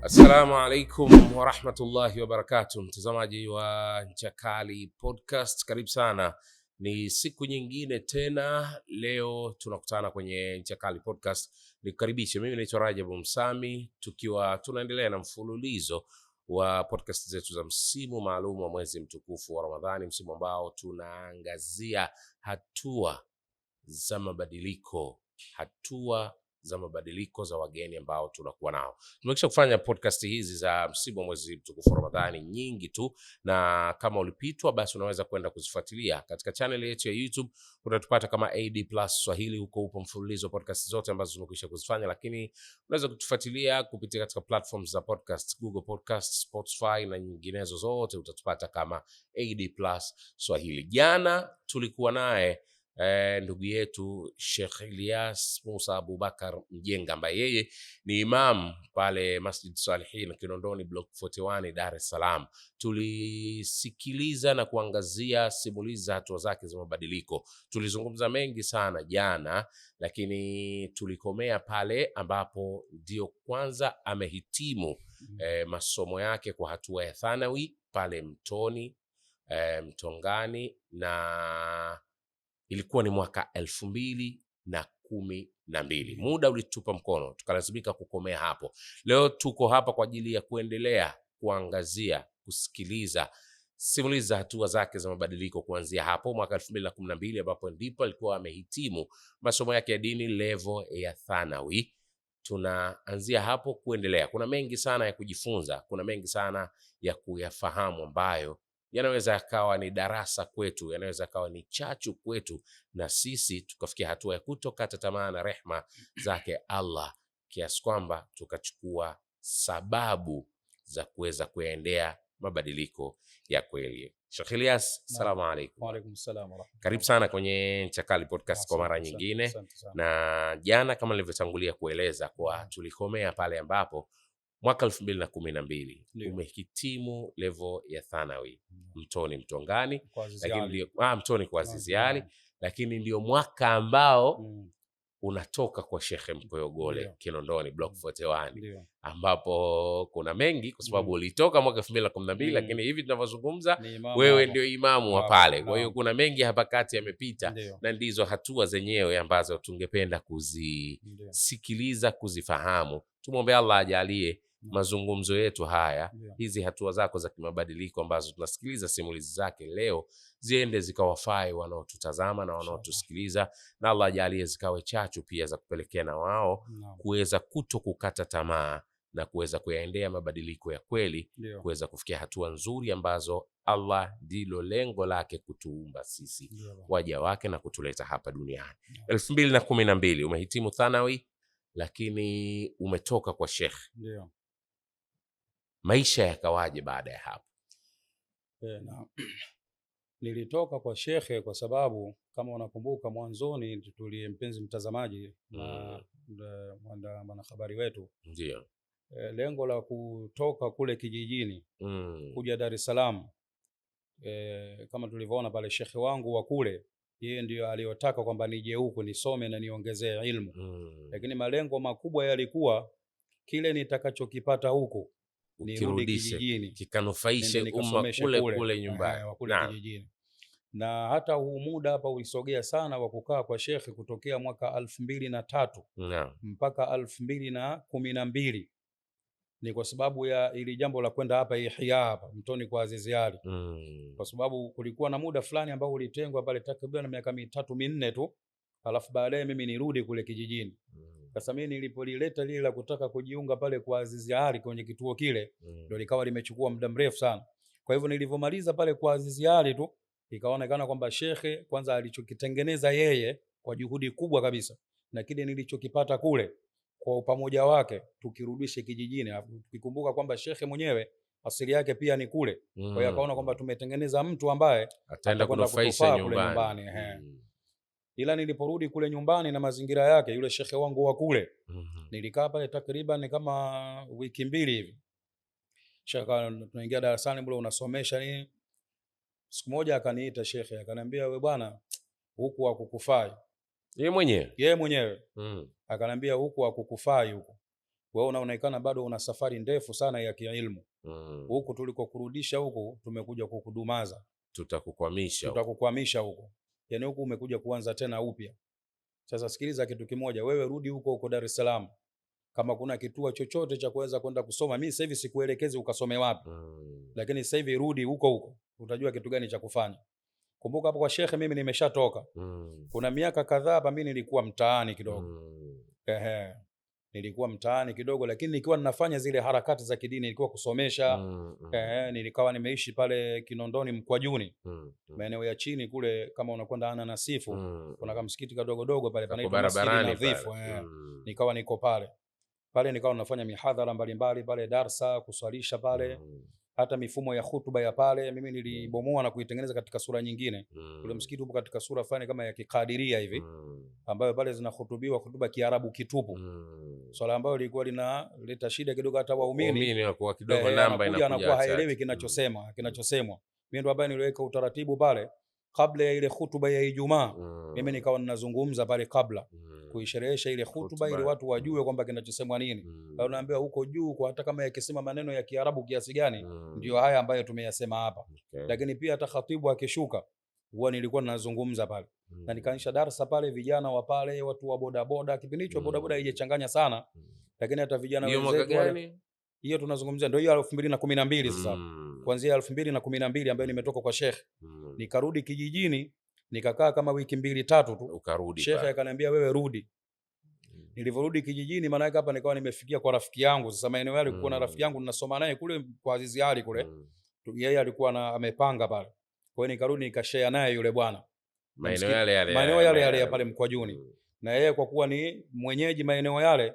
Assalamu alaikum wa rahmatullahi wa barakatuh, mtazamaji wa Ncha Kali Podcast, karibu sana. Ni siku nyingine tena, leo tunakutana kwenye Ncha Kali Podcast. Nikukaribishe, mimi naitwa Rajabu Msami, tukiwa tunaendelea na mfululizo wa podcast zetu za msimu maalum wa mwezi mtukufu wa Ramadhani, msimu ambao tunaangazia hatua za mabadiliko za wageni ambao tunakuwa nao. Tumekisha kufanya podcast hizi za msimu wa mwezi mtukufu Ramadhani nyingi tu, na kama ulipitwa basi unaweza kwenda kuzifuatilia katika channel yetu ya YouTube. Utatupata kama AD Plus Swahili, huko upo mfululizo wa podcast zote ambazo tumekwisha kuzifanya, lakini unaweza kutufuatilia kupitia katika platforms za podcast, Google Podcast, Spotify na nyinginezo zote, utatupata kama AD Plus Swahili. Jana tulikuwa naye ndugu yetu Sheikh Ilyas Musa Abubakar Mjenga, ambaye yeye ni imam pale Masjid Salihin Kinondoni Block 41 Dar es Salaam. Tulisikiliza na kuangazia simulizi za hatua zake za mabadiliko. Tulizungumza mengi sana jana, lakini tulikomea pale ambapo ndio kwanza amehitimu masomo yake kwa hatua ya thanawi pale Mtongani, na ilikuwa ni mwaka 2012. Muda ulitupa mkono, tukalazimika kukomea hapo. Leo tuko hapa kwa ajili ya kuendelea kuangazia, kusikiliza simulizi za hatua zake za mabadiliko kuanzia hapo mwaka 2012, ambapo ndipo alikuwa amehitimu masomo yake ya dini level ya thanawi. Tunaanzia hapo kuendelea. Kuna mengi sana ya kujifunza, kuna mengi sana ya kuyafahamu ambayo yanaweza yakawa ni darasa kwetu, yanaweza yakawa ni chachu kwetu, na sisi tukafikia hatua ya kutokata tamaa na rehma zake Allah, kiasi kwamba tukachukua sababu za kuweza kuendea mabadiliko ya kweli. Sheikh Ilyas, salamu alaykum. Wa alaykum salaam wa rahmatullahi. Karibu sana kwenye Ncha Kali Podcast kwa mara nyingine. Na jana kama nilivyotangulia kueleza kwa tulikomea pale ambapo mwaka 2012 umehitimu level ya thanawi Mtongani, lakini ndio Mtoni kwa Azizi Ali, lakini ndio mwaka ambao unatoka kwa Sheikh Mkoyogole Kinondoni Block 41, ambapo kuna mengi kwa sababu ulitoka mwaka 2012, lakini hivi tunavyozungumza wewe ndio imamu wa pale. Kwa hiyo kuna mengi hapa kati yamepita, na ndizo hatua zenyewe ambazo tungependa kuzisikiliza, kuzifahamu. Tumwombe Allah ajalie mazungumzo yetu haya, hizi hatua zako za kimabadiliko ambazo tunasikiliza simulizi zake leo, ziende zikawafai wanaotutazama na wanaotusikiliza, na Allah ajalie zikawe chachu pia za kupelekea na wao kuweza kukata tamaa na kuweza kuyaendea mabadiliko ya kweli, kuweza kufikia hatua nzuri ambazo Allah ndilo lengo lake kutuumba sisi waja wake na kutuleta hapa duniani. 2012 umehitimu thanawi, lakini umetoka kwa Sheikh. Maisha yakawaje baada ya hapo? Nilitoka kwa Shekhe kwa sababu kama unakumbuka mwanzoni mpenzi mtazamaji na mwanahabari wetu, ndio lengo la kutoka kule kijijini kuja Dar es Salaam, kama tulivyoona pale, Shekhe wangu wa kule yeye ndio aliyotaka kwamba nije huku nisome na niongezee ilmu, lakini malengo makubwa yalikuwa kile nitakachokipata huku nirudi kijijini kikanufaishe umma kule nyumbani kijijini. Na hata huu muda hapa ulisogea sana wa kukaa kwa Shekhe kutokea mwaka 2003 mpaka 2012, ni kwa sababu ya ili jambo la kwenda hapa Ihya hapa Mtoni kwa Azizi Ali, kwa sababu kulikuwa na muda fulani ambao ulitengwa pale takriban miaka 3-4 tu, alafu baadaye mimi nirudi kule kijijini. Sasa mimi nilipolileta lile la kutaka kujiunga pale kwa Azizi Ali kwenye kituo kile, ndio likawa limechukua muda mrefu sana. Kwa hivyo nilivyomaliza pale kwa Azizi Ali tu, ikaonekana kwamba Shekhe kwanza alichokitengeneza yeye kwa juhudi kubwa kabisa, na kile nilichokipata kule kwa pamoja wake tukirudishe kijijini. Tukikumbuka kwamba Shekhe mwenyewe asili yake pia ni kule, kwa hiyo akaona kwamba tumetengeneza mtu ambaye ataenda kunufaisha nyumbani. Ila niliporudi kule nyumbani na mazingira yake, yule Shekhe wangu wa kule nilikaa pale takriban kama wiki 2 hivi. Shaka tunaingia darasani mle unasomesha nini. Siku moja akaniita Shekhe akaniambia, wewe bwana, huku hakukufai. Yeye mwenyewe Akaniambia huku hakukufai huku. Kwa hiyo unaonekana bado una safari ndefu sana ya kiilmu. Huku tulikokurudisha huku tumekuja kukudumaza. Tutakukwamisha huko. Yaani huku umekuja kuanza tena upya. Sasa sikiliza kitu kimoja, wewe rudi huko Dar es Salaam. Kama kuna kituo chochote cha kuweza kwenda kusoma, mimi sasa hivi sikuelekezi ukasome wapi. Lakini sasa hivi rudi huko. Utajua kitu gani cha kufanya. Kumbuka hapo kwa shekhe mimi nimeshatoka. Kuna miaka kadhaa hapa mimi nilikuwa mtaani kidogo. Nilikuwa mtaani kidogo, lakini nikiwa ninafanya zile harakati za kidini, nilikuwa kusomesha. Nilikawa nimeishi pale Kinondoni Mkwajuni. Maeneo ya chini kule, kama unakwenda Ana Nasifu, kuna kama msikiti kadogo pale panaitwa Masjidi Nadhifu. Nikawa niko pale nikawa nafanya mihadhara mbalimbali pale, darsa, kuswalisha pale. Hata mifumo ya hutuba ya pale mimi nilibomoa na kuitengeneza katika sura nyingine. Ule msikiti upo katika sura fulani kama ya kikadiria hivi, ambayo pale zinahutubiwa hutuba Kiarabu kitupu. Swala ambayo ilikuwa linaleta shida kidogo, hata waumini kwa kidogo namba anakuwa haelewi kinachosemwa. Mimi ndo ambaye niliweka utaratibu pale kabla ya ile hutuba ya Ijumaa. Mimi nikawa ninazungumza pale kabla kuisherehesha ile hutuba ili watu wajue kwamba kinachosemwa nini. Au naambiwa huko juu, kwa hata kama yakisema maneno ya Kiarabu kiasi gani, ndio haya ambayo tumeyasema hapa. Lakini pia hata khatibu akishuka huwa nilikuwa ninazungumza pale. Na nikaanzisha darasa pale, vijana wa pale, watu wa bodaboda. Kipindi hicho bodaboda haijachanganya sana, lakini hata vijana wenzetu wale. Hiyo tunazungumzia ndio hiyo 2012 sasa. Kuanzia 2012 ambayo nimetoka kwa Sheikh. Nikarudi kijijini, nikakaa kama wiki 2-3 tu. Ukarudi. Sheikh akaniambia wewe rudi. Nilivyorudi kijijini, maana hapa nikawa nimefikia kwa rafiki yangu. Sasa maeneo yale kulikuwa na rafiki yangu ninasoma naye kule kwa Azizi Ali kule. Yeye alikuwa amepanga pale. Kwa hiyo nikarudi nikashare naye yule bwana. Maeneo yale ya pale Mkwajuni. Na yeye kwa kuwa ni mwenyeji maeneo yale,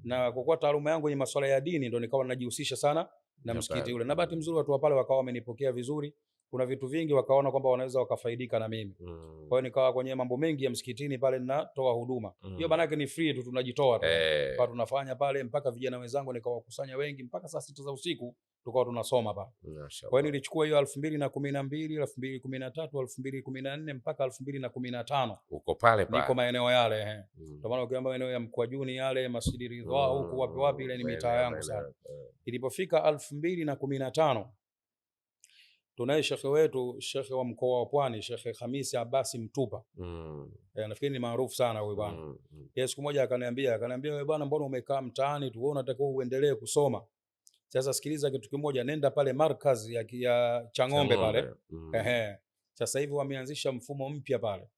na kwa kuwa taaluma yangu ni masuala ya dini, ndio nikawa najihusisha sana na msikiti ule. Na bahati nzuri watu wa pale wakawa wamenipokea vizuri. Kuna vitu vingi wakaona kwamba wanaweza wakafaidika na mimi. Kwa hiyo nikawa kwenye mambo mengi ya msikitini pale ninatoa huduma. Hiyo maana yake ni free tu, tunajitoa tu. Kwa tunafanya pale mpaka vijana wenzangu nikawakusanya wengi mpaka saa 6 za usiku tukawa tunasoma pale. Kwa hiyo nilichukua hiyo 2012, 2013, 2014 mpaka 2015. Uko pale. Niko maeneo yale. Kwa maana ukiamba maeneo ya Mkwajuni yale, Masjidi Ridha huko wapi ile ni mitaa yangu sana. Ilipofika 2015 tunaye shekhe wetu, shekhe wa mkoa wa Pwani, Shekhe Hamisi Abasi Mtupa. Nafikiri ni maarufu sana huyo bwana. Yeye siku moja akaniambia wewe bwana, mbona umekaa mtaani tu, wewe unatakiwa uendelee kusoma. Sasa sikiliza kitu kimoja, nenda pale markazi ya Chang'ombe pale. Sasa hivi wameanzisha mfumo mpya pale.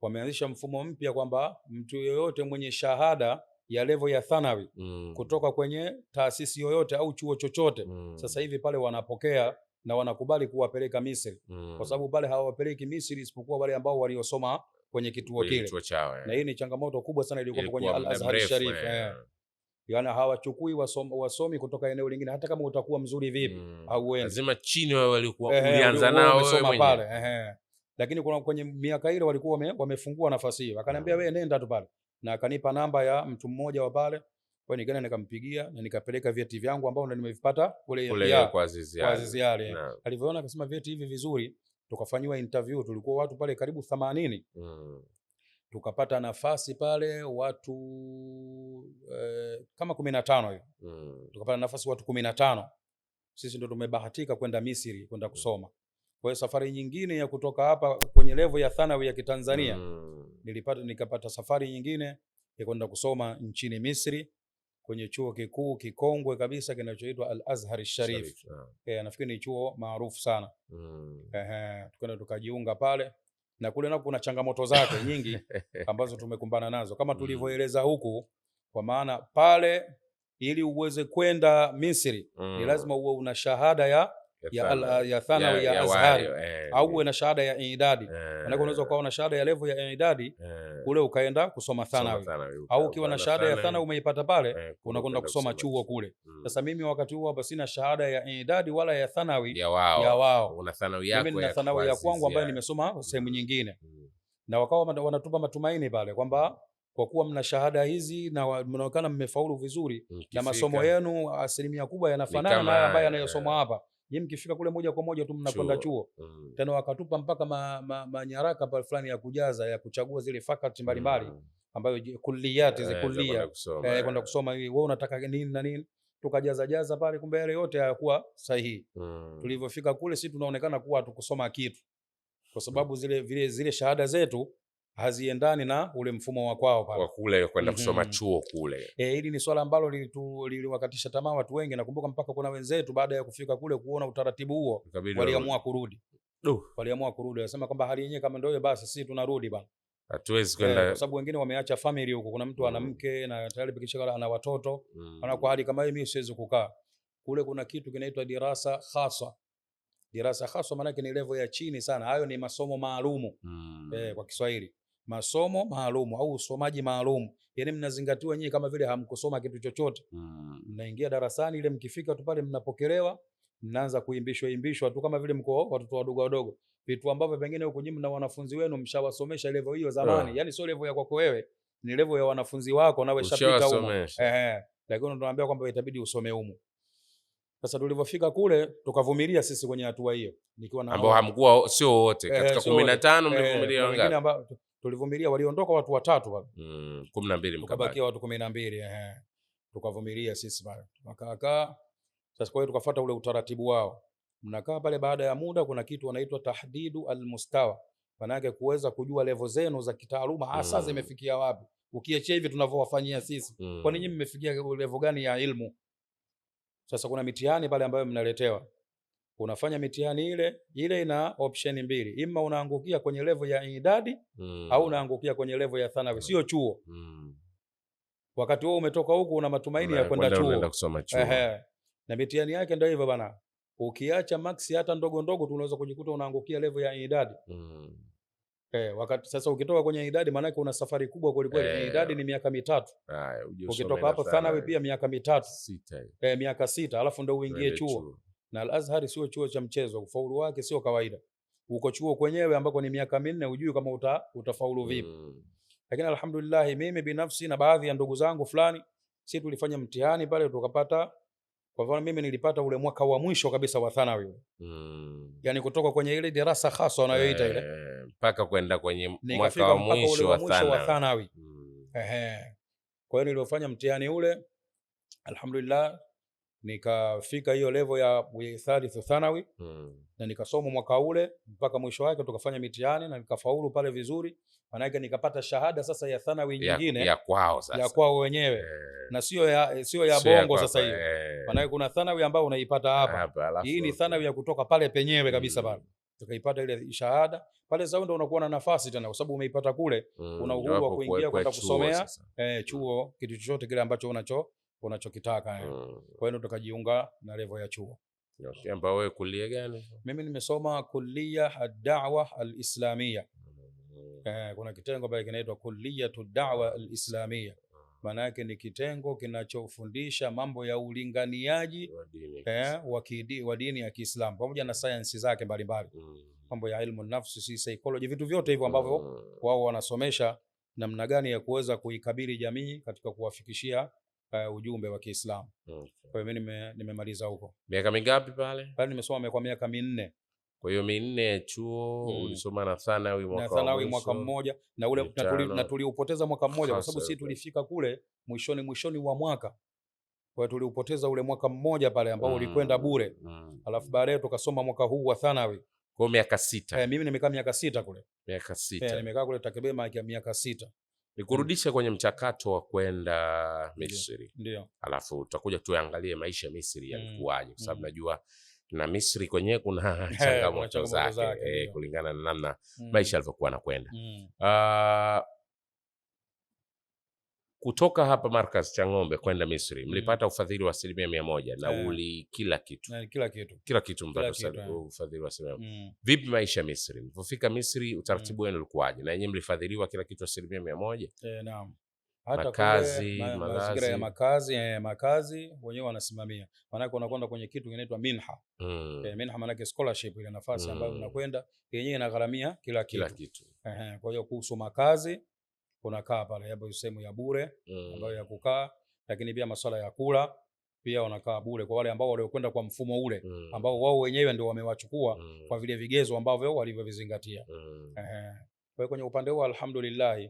Wameanzisha mfumo mpya kwamba mtu yoyote mwenye shahada ya level ya thanawi kutoka kwenye taasisi yoyote au chuo chochote, sasa hivi pale wanapokea na wanakubali kuwapeleka Misri. Kwa sababu pale hawapeleki Misri isipokuwa wale ambao waliosoma kwenye kituo kile. Na hii ni changamoto kubwa sana iliyokuwa kwenye Al-Azhar Sharif. Yaani hawachukui wasomi kutoka eneo lingine, hata kama utakuwa mzuri vipi au wewe lazima chini wao walikuwa ulianza nao wewe mwenyewe pale. Lakini kuna kwenye miaka ile walikuwa wamefungua nafasi hiyo. Akaniambia wewe nenda tu pale, na akanipa namba ya mtu mmoja wa pale. Kwa nikaenda nikampigia na nikapeleka vyeti vyangu ambao ndo nimevipata kule kwa Azizi Ali. Alivyoona akasema vyeti hivi vizuri, tukafanywa interview. Tulikuwa watu pale karibu 80. Tukapata nafasi pale watu kama 15 hivi. Tukapata nafasi watu 15. Sisi ndo tumebahatika kwenda Misri kwenda kusoma. Kwa hiyo safari nyingine ya kutoka hapa kwenye level ya thanawi ya Kitanzania, nikapata safari nyingine ya kwenda kusoma nchini Misri kwenye chuo kikuu kikongwe kabisa kinachoitwa Al-Azhar Sharif. Nafikiri ni chuo maarufu sana. Tukaenda tukajiunga pale, na kule nako kuna changamoto zake nyingi ambazo tumekumbana nazo kama tulivyoeleza huku, kwa maana pale ili uweze kwenda Misri ni lazima uwe una shahada ya thanawi ya Azhari au uwe na shahada ya idadi. Maana unaweza kuwa na shahada ya level ya idadi kule ukaenda kusoma thanawi, au ukiwa na shahada ya thanawi umeipata pale unakwenda kusoma chuo kule. Sasa mimi wakati huo hapa sina shahada ya idadi wala ya thanawi ya wao. Una thanawi yako, mimi nina thanawi ya kwangu ambayo nimesoma sehemu nyingine. Na wakawa wanatupa matumaini pale kwamba kwa kuwa mna shahada hizi na mnaonekana mmefaulu vizuri na masomo yenu asilimia kubwa yanafanana na ambayo yanayosomwa hapa, Nyinyi mkifika kule moja kwa moja tu mnakwenda chuo. Tena wakatupa mpaka manyaraka pale fulani ya kujaza ya kuchagua zile faculty mbalimbali ambayo kulliyat kulliya kwenda kusoma hivi, wewe unataka nini na nini, tukajaza pale, kumbe yale yote hayakuwa sahihi. Tulivyofika kule sisi tunaonekana kuwa hatukusoma kitu, kwa sababu zile shahada zetu haziendani na ule mfumo wa kwao pale. Wa kule kwenda kusoma chuo kule. Hili ni swala ambalo liliwakatisha tamaa watu wengi. Nakumbuka mpaka kuna wenzetu baada ya kufika kule kuona utaratibu huo waliamua kurudi. Waliamua kurudi. Wasema kwamba hali yenyewe kama ndio basi sisi tunarudi bana. Hatuwezi kwenda kwa sababu wengine wameacha family huko. Kuna mtu ana mke na tayari bikisha ana watoto. Anakuwa hali kama hii, mimi siwezi kukaa. Kule kuna kitu kinaitwa dirasa khasa. Dirasa khasa maana yake ni level ya chini sana. Hayo ni masomo maalumu. Kwa Kiswahili. Masomo maalumu au usomaji maalumu. Yaani mnazingatiwa nyinyi kama vile hamkusoma kitu chochote. Mnaingia darasani ile, mkifika tu pale mnapokelewa, mnaanza kuimbishwa tu kama vile mko watoto wadogo. Vitu ambavyo pengine huko nyinyi na wanafunzi wenu mshawasomesha level hiyo zamani. Yaani sio level ya kwako wewe, ni level ya wanafunzi wako, nawe shapita huko. Lakini tunawaambia kwamba itabidi usome huko. Sasa tulivyofika kule tukavumilia sisi kwenye hatua hiyo. Nikiwa na ambao hamkuwa sio wote katika 15 mlivumilia wangapi? Ambao tulivumilia, waliondoka watu 3 pale. 12 mkabaki watu 12. Tukavumilia sisi pale. Tukakaa. Sasa kwa hiyo tukafuata ule utaratibu wao. Mnakaa pale, baada ya muda kuna kitu wanaitwa tahdidu almustawa. Maana yake kuweza kujua level zenu za kitaaluma hasa zimefikia wapi. Ukiacha hivi tunavyowafanyia sisi. Kwa nini mmefikia level gani ya ilmu? Sasa kuna mitihani pale ambayo mnaletewa. Unafanya mitihani ile ina option mbili. Ima unaangukia kwenye level ya idadi au unaangukia kwenye level ya thanawi, sio chuo. Wakati wewe umetoka huko una matumaini ya kwenda chuo. Na mitihani yake ndio hivyo bana. Ukiacha max hata ndogo tunaweza kujikuta unaangukia level ya idadi. Wakati sasa ukitoka kwenye idadi maana yake una safari kubwa kweli. Idadi ni miaka 3. Ukitoka hapo thanawi pia miaka 3. 6. Miaka 6 alafu ndio uingie chuo. Na Al-Azhar sio chuo cha mchezo, ufaulu wake sio kawaida. Uko chuo kwenyewe ambako ni miaka 4, hujui kama utafaulu vipi. Lakini alhamdulillah mimi binafsi na baadhi ya ndugu zangu fulani, sisi tulifanya mtihani pale tukapata. Kwa mfano mimi nilipata ule mwaka wa mwisho kabisa wa thanawi. Yaani kutoka kwenye ile darasa khasa wanayoita ile mpaka kwenda kwenye mwaka wa mwisho wa thanawi. Kwa hiyo nilifanya mtihani ule, alhamdulillah nikafika hiyo level ya thalithu thanawi. Na nikasoma mwaka ule mpaka mwisho wake, tukafanya mitihani na nikafaulu pale vizuri. Maana yake nikapata shahada sasa ya thanawi nyingine ya kwao sasa, ya kwao wenyewe. Na sio ya bongo sasa hiyo. Maana yake kuna thanawi ambayo unaipata hapa. Hii ni thanawi ya kutoka pale penyewe kabisa pale. Tukaipata ile shahada pale. Sasa ndio unakuwa na nafasi tena, kwa sababu umeipata kule, una uhuru wa kuingia kwenda kusomea chuo, kitu chochote kile ambacho unachokitaka. Kwa hiyo tukajiunga na level ya chuo. Ambao wewe kulia gani? Mimi nimesoma kulliya ad-da'wa al-islamiyya. Kuna kitengo pale kinaitwa kulliyatu ad-da'wa al-islamiyya. Maana yake ni kitengo kinachofundisha mambo ya ulinganiaji wa dini ya Kiislamu pamoja na sayansi zake mbalimbali. Mambo ya ilmu nafsi, psychology, vitu vyote hivyo ambavyo wao wanasomesha namna gani ya kuweza kuikabili jamii katika kuwafikishia ujumbe wa Kiislamu. Kwa hiyo mimi nimemaliza huko. Miaka mingapi pale? Pale nimesoma kwa miaka 4. Kwa hiyo 4 chuo ulisoma na thanawi mwaka mmoja na ule na tuliupoteza mwaka mmoja kwa sababu sisi tulifika kule mwishoni wa mwaka. Kwa hiyo tuliupoteza ule mwaka mmoja pale ambao ulikwenda bure. Alafu baadaye tukasoma mwaka huu wa thanawi. Kwa miaka 6. Mimi nimekaa miaka 6 kule. Miaka 6. Nimekaa kule takriban miaka 6. Nikurudisha kwenye mchakato wa kwenda Misri. Ndio. Alafu tutakuja tuangalie maisha Misri yalikuwaje, kwa sababu najua na Misri kwenyewe kuna changamoto zake kulingana na namna maisha yalivyokuwa yanakwenda. Kutoka hapa Markaz Chang'ombe kwenda Misri mlipata ufadhili wa 100% nauli, kila kitu. Kila kitu mpata ufadhili wa 100%. Vipi maisha Misri? Mlipofika Misri utaratibu wenu ulikuwaje? Na yenyewe mlifadhiliwa kila kitu 100%? Naam. Hata makazi, mazingira ya makazi wenyewe wanasimamia. Maana yake unakwenda kwenye kitu kinaitwa minha. Minha maana yake scholarship, ile nafasi ambayo unakwenda yenyewe inagharamia kila kitu. Kwa hiyo kuhusu makazi unakaa pale, hapo sehemu ya bure ambayo ya kukaa, lakini pia masuala ya kula pia wanakaa bure kwa wale ambao waliokwenda kwa mfumo ule ambao wao wenyewe ndio wamewachukua kwa vile vigezo ambavyo walivyovizingatia. Kwa hiyo kwenye upande huo alhamdulillah,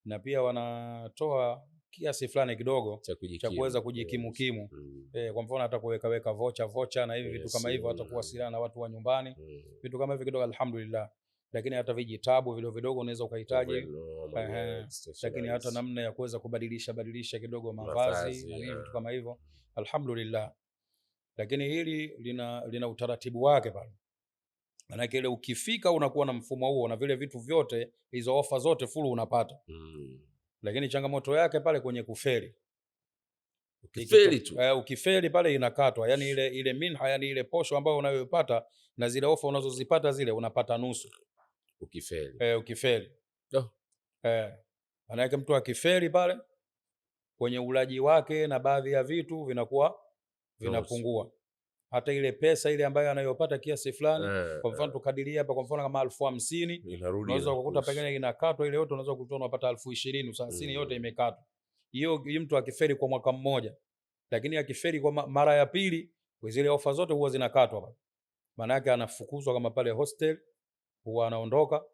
na pia wanatoa kiasi fulani kidogo cha kuweza kujikimu kimu. Kwa mfano hata kuweka vocha na hivi vitu kama hivyo, hata kuwasiliana na watu wa nyumbani, vitu kama hivi kidogo alhamdulillah. Lakini hata vijitabu vidogo unaweza ukahitaji, lakini hata namna ya kuweza kubadilisha kidogo mavazi na vitu kama hivyo alhamdulillah. Lakini hili lina utaratibu wake pale, maana ile ukifika unakuwa na mfumo huo na vile vitu vyote, hizo ofa zote full unapata. Lakini changamoto yake pale kwenye kufeli. Ukifeli tu, pale inakatwa, yani ile minha, yani ile posho ambayo unayopata na zile ofa unazozipata zile unapata nusu ukifeli. Maana yake mtu akifeli pale kwenye ulaji wake na baadhi ya vitu vinakuwa vinapungua. Hata ile pesa ile ambayo anayopata kiasi fulani, kwa mfano tukadiria hapa, kwa mfano kama 50,000 unaweza kukuta pengine inakatwa ile yote, unaweza kukuta unapata 20,000, 30,000 yote imekatwa. Hiyo mtu akifeli kwa mwaka mmoja, lakini akifeli kwa mara ya pili, zile ofa zote huwa zinakatwa pale. Maana yake anafukuzwa kama pale hostel, huwa anaondoka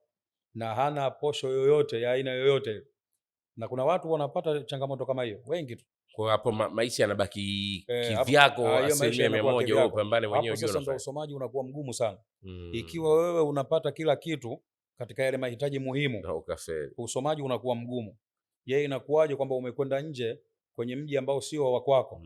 na hana posho yoyote ya aina yoyote. Na kuna watu wanapata changamoto kama hiyo, wengi tu. Kwa hapo maisha yanabaki kivyako, 100% wewe upambane mwenyewe. Sasa ndio usomaji unakuwa mgumu sana. Ikiwa wewe unapata kila kitu katika yale mahitaji muhimu na ukafeli, usomaji unakuwa mgumu. Yeye inakuwaje kwamba umekwenda nje kwenye mji ambao sio wa kwako?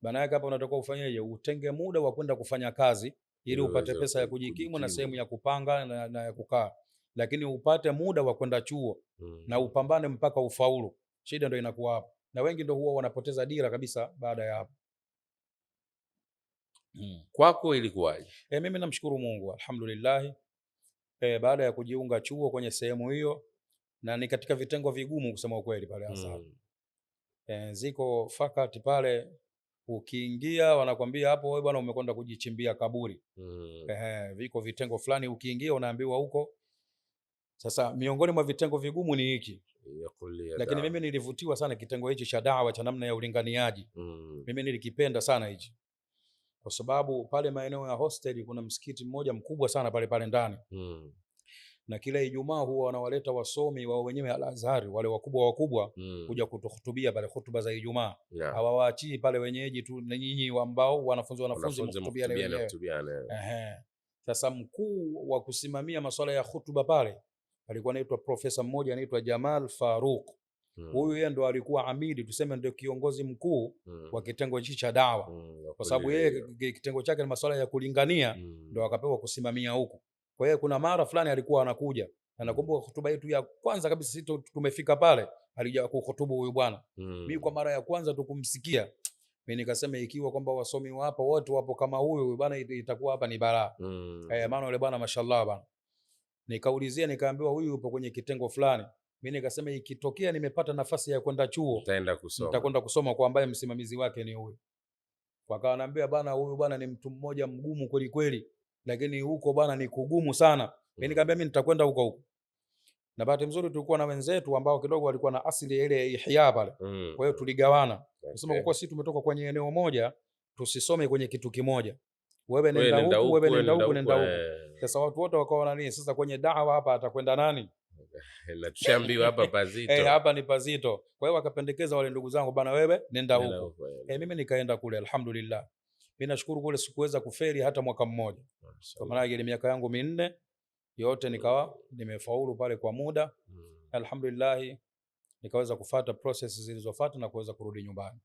Maana yake hapa unatakiwa ufanyeje? Utenge muda wa kwenda kufanya kazi ili upate pesa ya kujikimu na sehemu ya kupanga na ya kukaa, lakini upate muda wa kwenda chuo na upambane mpaka ufaulu. Shida ndio inakuwa hapo, na wengi ndio huwa wanapoteza dira kabisa baada ya hapo. Kwako ilikuwaje? Mimi namshukuru Mungu alhamdulillah. Baada ya kujiunga chuo kwenye sehemu hiyo, na ni katika vitengo vigumu kusema ukweli pale Azhar. Ziko fakati pale, ukiingia wanakwambia hapo wewe bwana umekwenda kujichimbia kaburi. Viko vitengo fulani ukiingia unaambiwa huko. Sasa miongoni mwa vitengo vigumu ni hiki. Lakini mimi nilivutiwa sana kitengo hichi cha da'wa cha namna ya ulinganiaji. Mimi nilikipenda sana hichi, kwa sababu pale maeneo ya hostel kuna msikiti mmoja mkubwa sana pale ndani. Na kila Ijumaa huwa wanawaleta wasomi wao wenyewe Al-Azhar, wale wakubwa kuja kutuhutubia pale hutuba za Ijumaa. Hawawaachii pale wenyeji tu, na nyinyi ambao wanafunzi mhutubia wenyewe. Sasa mkuu wa kusimamia masuala ya hutuba pale alikuwa anaitwa profesa mmoja anaitwa Jamal Faruq. Huyu yeye ndo alikuwa amidi, tuseme ndio kiongozi mkuu wa kitengo hichi cha dawa, kwa sababu yeye kitengo chake ni masuala ya kulingania, ndo akapewa kusimamia huko. Kwa hiyo kuna mara fulani alikuwa anakuja, na nakumbuka hotuba yetu ya kwanza kabisa sisi tumefika pale, alija kuhutubu huyu bwana. Mimi kwa mara ya kwanza tukumsikia, mimi nikasema ikiwa kwamba wasomi hapa wote wapo kama huyu bwana, itakuwa hapa ni balaa. Maana yule bwana mashallah bwana. Nikaulizia nikaambiwa huyu yupo kwenye kitengo fulani. Mimi nikasema ikitokea nimepata nafasi ya kwenda chuo, nitakwenda kusoma kwa ambaye msimamizi wake ni huyu. Wakawa ananiambia bwana, huyu bwana ni mtu mmoja mgumu kweli kweli, lakini huko bwana ni kugumu sana. Mimi nikamwambia mimi nitakwenda huko. Na bahati nzuri tulikuwa na wenzetu ambao kidogo walikuwa na asili ile ihya pale. Kwa hiyo tuligawana. Tusema kwa sisi tumetoka kwenye eneo moja, tusisome kwenye kitu kimoja. Wewe nenda huku, wewe nenda huku, nenda huku. Sasa watu wote wakaona nini? Sasa kwenye da'wa hapa atakwenda nani? Na tushaambiwa hapa pazito. Hapa ni pazito. Kwa hiyo wakapendekeza wale ndugu zangu, bana wewe nenda huko. Mimi nikaenda kule alhamdulillah. Mimi nashukuru kule sikuweza kufeli hata mwaka mmoja. Kwa maana ile miaka yangu 4 yote nikawa nimefaulu pale kwa muda. Alhamdulillah nikaweza kufuata process zilizofuata na kuweza kurudi nyumbani.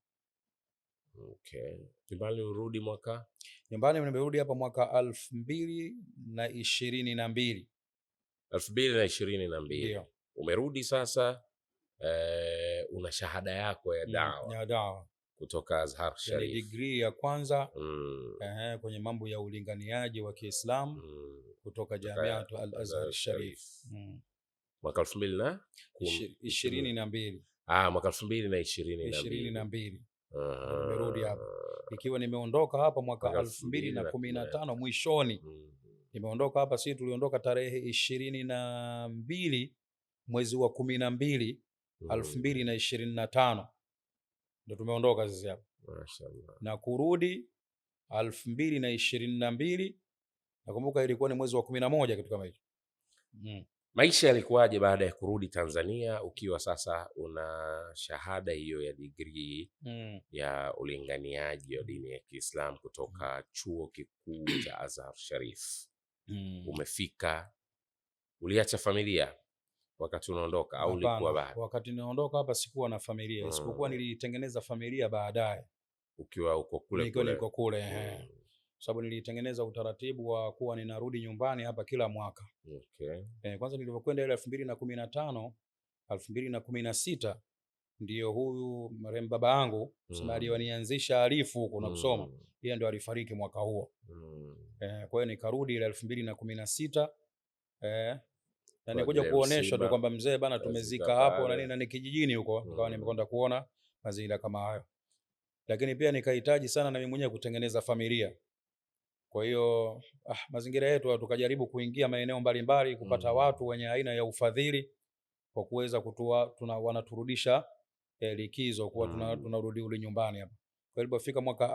Nyumbani urudi mwaka? Nyumbani nimerudi hapa mwaka 2022. 2022. Ndio. Umerudi sasa, una shahada yako ya dawa. Ya dawa. Kutoka Azhar Sharif. Ni degree ya kwanza kwenye mambo ya ulinganiaji wa Kiislamu kutoka Jamiatu Al-Azhar Sharif. Mwaka 2022. Mwaka 2022. Nimerudi hapa. Ikiwa nimeondoka hapa mwaka 2015 mwishoni. Nimeondoka hapa, sisi tuliondoka tarehe 22 mwezi wa 12 2025. Ndio tumeondoka sisi hapa. Mashaallah. Na kurudi 2022 nakumbuka ilikuwa ni mwezi wa 11 kitu kama hicho. Maisha yalikuwaje baada ya kurudi Tanzania ukiwa sasa una shahada hiyo ya degree ya ulinganiaji wa dini ya Kiislamu kutoka Chuo Kikuu cha Azhar Sharif? Umefika, uliacha familia wakati unaondoka au ulikuwa bado? Wakati ninaondoka hapa sikuwa na familia, isipokuwa nilitengeneza familia baadaye ukiwa uko kule niko kule. Sababu nilitengeneza utaratibu wa kuwa ninarudi nyumbani hapa kila mwaka. Okay. Kwanza nilipokwenda ile 2015 2016 ndio huyu marehemu baba yangu Somali wanianzisha alifu huko na kusoma, yeye ndio alifariki mwaka huo. Kwa hiyo nikarudi ile 2016 na nikuja kuoneshwa tu kwamba mzee bana tumezika hapo na nini, na ni kijijini huko, nikawa nimekwenda kuona mazingira kama hayo, lakini pia nikahitaji sana na mimi mwenyewe kutengeneza familia. Kwa hiyo mazingira yetu tukajaribu kuingia maeneo mbalimbali kupata watu wenye aina ya ufadhili kwa kuweza wanaturudisha likizo kwa tunarudi ule nyumbani hapa. Kwa hiyo ilipofika mwaka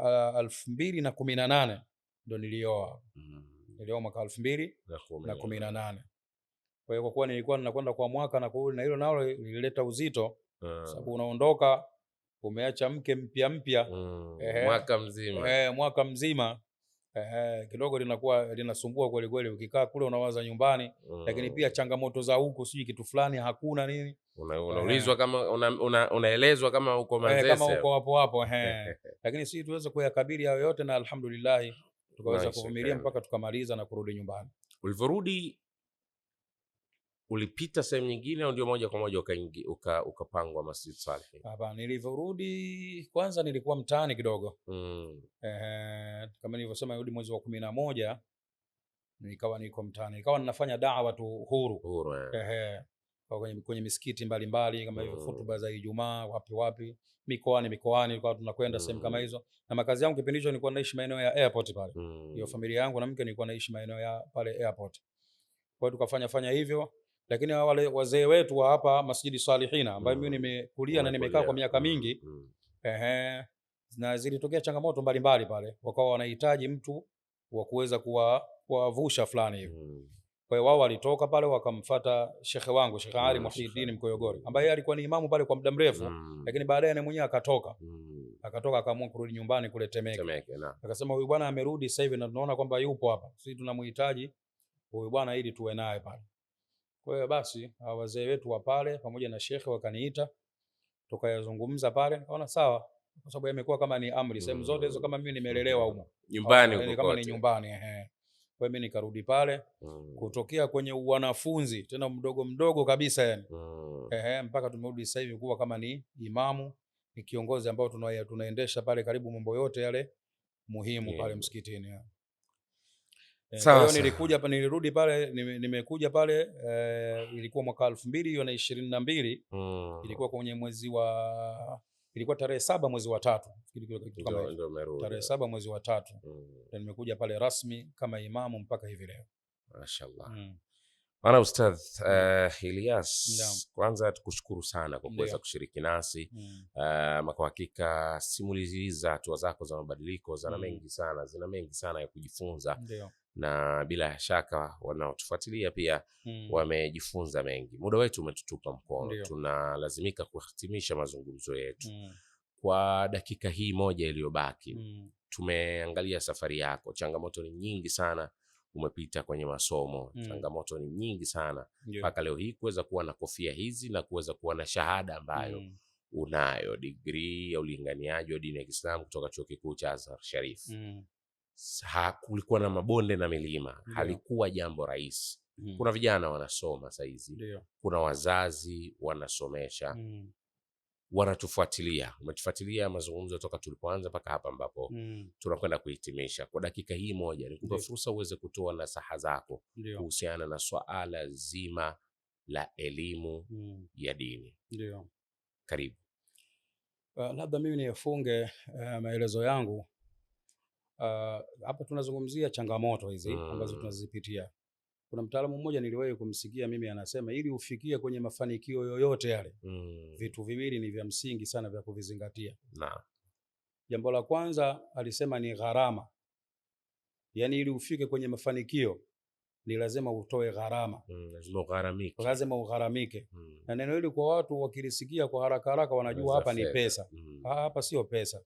2018 ndo nilioa. Nilioa mwaka 2018. Kwa hiyo kwa kuwa nilikuwa ninakwenda kwa mwaka na kurudi, na hilo nalo lilileta uzito sababu unaondoka umeacha mke mpya mwaka mzima kidogo linakuwa linasumbua kweli kweli. Ukikaa kule unawaza nyumbani, lakini pia changamoto za huko, sijui kitu fulani hakuna nini, unaulizwa kama unaelezwa kama uko Manzese, kama uko hapo lakini sisi tuweze kuyakabili hayo yote, na alhamdulillah tukaweza kuvumilia mpaka tukamaliza na kurudi nyumbani. Ulivyorudi ulipita sehemu nyingine au ndio moja kwa moja ukapangwa Masjid Salihin? Hapana, nilivyorudi kwanza nilikuwa mtaani kidogo. Kama nilivyosema nirudi mwezi wa 11 nikawa niko mtaani, nikawa ninafanya da'wa tu huru. Kwenye misikiti mbalimbali kama hivyo, hutuba za Ijumaa wapi mikoani kwa tunakwenda sehemu kama hizo. Na makazi yangu kipindi hicho nilikuwa naishi maeneo ya airport pale. Hiyo familia yangu na mke nilikuwa naishi maeneo ya pale airport. Kwa hiyo tukafanya hivyo, lakini wale wazee wetu wa hapa Masjid Salihin ambao mimi nimekulia na nimekaa kwa miaka mingi, na zilitokea changamoto mbalimbali pale, wakawa wanahitaji mtu wa kuweza kuwavusha fulani hivi. Kwa hiyo wao walitoka pale wakamfuata shekhe wangu Sheikh Ali Muhyiddin Mkoyogori, ambaye alikuwa ni imamu pale kwa muda mrefu, lakini baadaye naye mwenyewe akatoka akaamua kurudi nyumbani kule Temeke. Akasema huyu bwana amerudi sasa hivi na tunaona kwamba yupo hapa, sisi tunamhitaji huyu bwana ili tuwe naye pale. Kwa hiyo basi wazee wetu wa pale pamoja na shekhe wakaniita, tukayazungumza pale, nikaona sawa, kwa sababu imekuwa kama ni amri sehemu zote hizo, kama mimi nimelelewa huko nyumbani huko kama ni nyumbani. Kwa hiyo mimi nikarudi pale kutokea kwenye wanafunzi tena mdogo kabisa yani mpaka tumerudi sasa hivi kuwa kama ni imamu, ni kiongozi ambao tunaendesha pale karibu mambo yote yale muhimu pale msikitini. Kwa hiyo nilirudi pale, nimekuja pale ilikuwa mwaka 2022 ilikuwa kwenye ilikuwa tarehe 7 mwezi wa 3 tarehe 7 mwezi wa 3 ndio nimekuja pale rasmi kama imamu mpaka hivi leo. Mashaallah. Bwana Ustadh Ilyas, kwanza tukushukuru sana kwa kuweza kushiriki nasi. Kwa hakika simulizi za hatua zako za mabadiliko zina mengi sana ya kujifunza. Na bila shaka wanaotufuatilia pia wamejifunza mengi. Muda wetu umetutupa mkono, tunalazimika kuhitimisha mazungumzo yetu kwa dakika hii moja iliyobaki. Tumeangalia safari yako, changamoto ni nyingi sana, umepita kwenye masomo, changamoto ni nyingi sana mpaka leo hii kuweza kuwa na kofia hizi na kuweza kuwa na shahada ambayo unayo, degree ya ulinganiaji wa dini ya Kiislamu kutoka Chuo Kikuu cha Azhar Sharif. Kulikuwa na mabonde na milima, halikuwa jambo rahisi. Kuna vijana wanasoma saizi, kuna wazazi wanasomesha, wanatufuatilia. Umetufuatilia mazungumzo toka tulipoanza mpaka hapa ambapo tunakwenda kuhitimisha. Kwa dakika hii moja nikupe fursa uweze kutoa nasaha zako kuhusiana na swala zima la elimu ya dini. Karibu. Labda mimi nifunge maelezo yangu. Hapa tunazungumzia changamoto hizi ambazo tunazipitia. Kuna mtaalamu mmoja niliwahi kumsikia mimi anasema, ili ufikie kwenye mafanikio yoyote yale, vitu viwili ni vya msingi sana vya kuvizingatia. Jambo la kwanza alisema ni gharama, yaani ili ufike kwenye mafanikio ni lazima utoe gharama, lazima ugharamike. Na neno hili kwa watu wakilisikia kwa haraka haraka wanajua hapa ni pesa. Hapa sio pesa.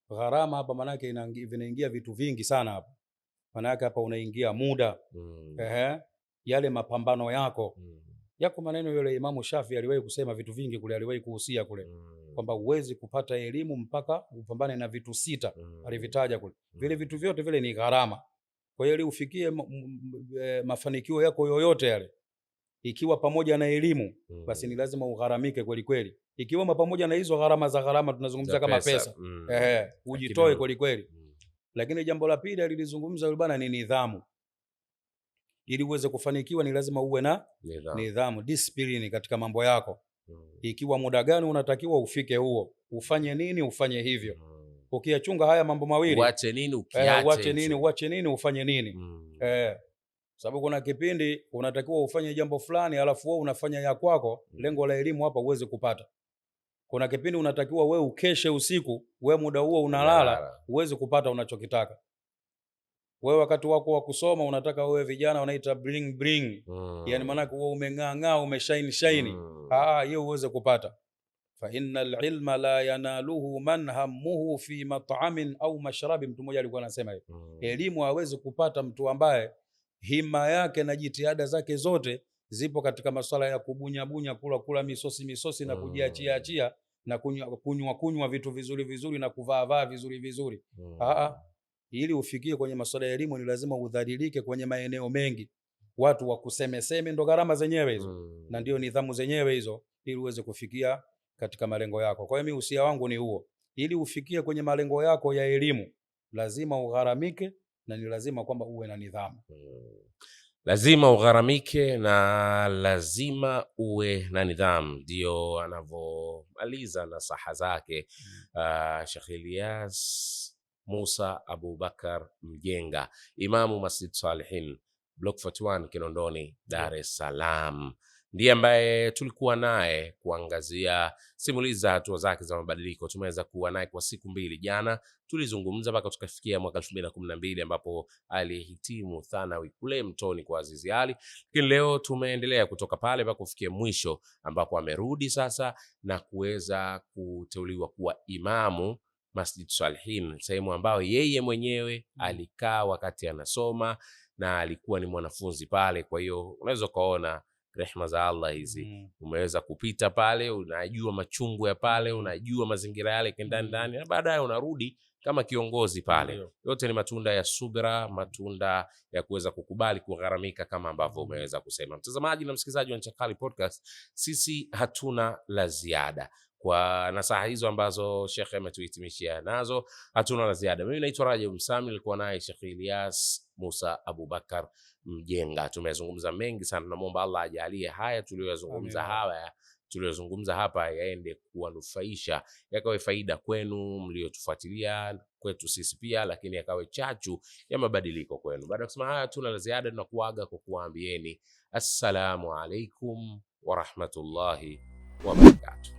Gharama hapa maana yake vinaingia vitu vingi sana hapa. Maana yake hapa unaingia muda, yale mapambano yako. Yako maneno yale Imamu Shafi aliwahi kusema vitu vingi kule, aliwahi kuhusia kule kwamba uwezi kupata elimu mpaka upambane na vitu 6 alivitaja kule. Vile vitu vyote vile ni gharama. Kwa hiyo ili ufikie mafanikio yako yoyote yale, ikiwa pamoja na elimu, basi ni lazima ugharamike kweli kweli. Ikiwa pamoja na hizo gharama tunazungumza kama pesa, ujitoe kweli kweli. Lakini jambo la pili alilizungumza yule bwana ni nidhamu. Ili uweze kufanikiwa ni lazima uwe na nidhamu, discipline katika mambo yako. Ikiwa muda gani unatakiwa ufike huo, ufanye nini, ufanye hivyo. Ukiyachunga haya mambo mawili, uache nini, uache nini, ufanye nini. Sababu kuna kipindi unatakiwa ufanye jambo fulani alafu wewe unafanya ya kwako, lengo la elimu hapa uweze kupata. Kuna kipindi unatakiwa wewe ukeshe usiku, wewe muda huo unalala, uweze kupata unachokitaka. Wewe wakati wako wa kusoma unataka wewe vijana wanaita bling. Yani maana wewe umeng'aa, umeshine. Hiyo uweze kupata. Fa innal ilma la yanaluhu man hammuhu fi mat'amin au mashrabi. Mtu mmoja alikuwa anasema hivyo. Elimu hawezi kupata mtu ambaye hima yake na jitihada zake zote zipo katika masuala ya kubunya kula misosi na kujiachia na kunywa vitu vizuri na kuvaa vizuri. Ili ufikie kwenye masuala ya elimu ni lazima udhalilike kwenye maeneo mengi. Watu wakusemeseme, ndo gharama zenyewe hizo. Na ndio nidhamu zenyewe hizo, ili uweze kufikia katika malengo yako. Kwa hiyo mimi usia wangu ni huo. Ili ufikie kwenye malengo yako ya elimu, lazima ugharamike na ni lazima kwamba uwe na nidhamu. Lazima ugharamike na lazima uwe na nidhamu. Ndio anavyomaliza nasaha zake Sheikh Ilyas Musa Abubakar Mjenga, Imamu Masjid Salihin, Block 41 Kinondoni, Dar es Salaam. Ndiye ambaye tulikuwa naye kuangazia simulizi za hatua zake za mabadiliko. Tumeweza kuwa naye kwa siku 2. Jana tulizungumza mpaka tukafikia mwaka 2012 ambapo alihitimu thanawi kule Mtoni kwa Azizi Ali. Lakini leo tumeendelea kutoka pale mpaka kufikia mwisho ambapo amerudi sasa na kuweza kuteuliwa kuwa imamu Masjid Salihin, sehemu ambayo yeye mwenyewe alikaa wakati anasoma na alikuwa ni mwanafunzi pale. Kwa hiyo unaweza kuona rehema za Allah hizi. Umeweza kupita pale, unajua machungu ya pale, unajua mazingira yale ndani na baadaye unarudi kama kiongozi pale. Yote ni matunda ya subira, matunda ya kuweza kukubali kugharamika kama ambavyo umeweza kusema. Mtazamaji na msikilizaji wa Ncha Kali Podcast, sisi hatuna la ziada. Kwa nasaha hizo ambazo Sheikh ametuhitimishia nazo, hatuna la ziada. Mimi naitwa Rajab Msami, nilikuwa naye Sheikh Ilyas Musa Abubakar Mjenga. Tumezungumza mengi sana, namuomba Allah ajalie haya tuliyozungumza hapa yaende kuwanufaisha, yakawe faida kwenu mliotufuatilia, kwetu sisi pia, lakini yakawe chachu ya mabadiliko kwenu. Baada ya kusema haya, hatuna la ziada, tunakuaga kwa kuambieni assalamu alaikum wa rahmatullahi wa barakatuh.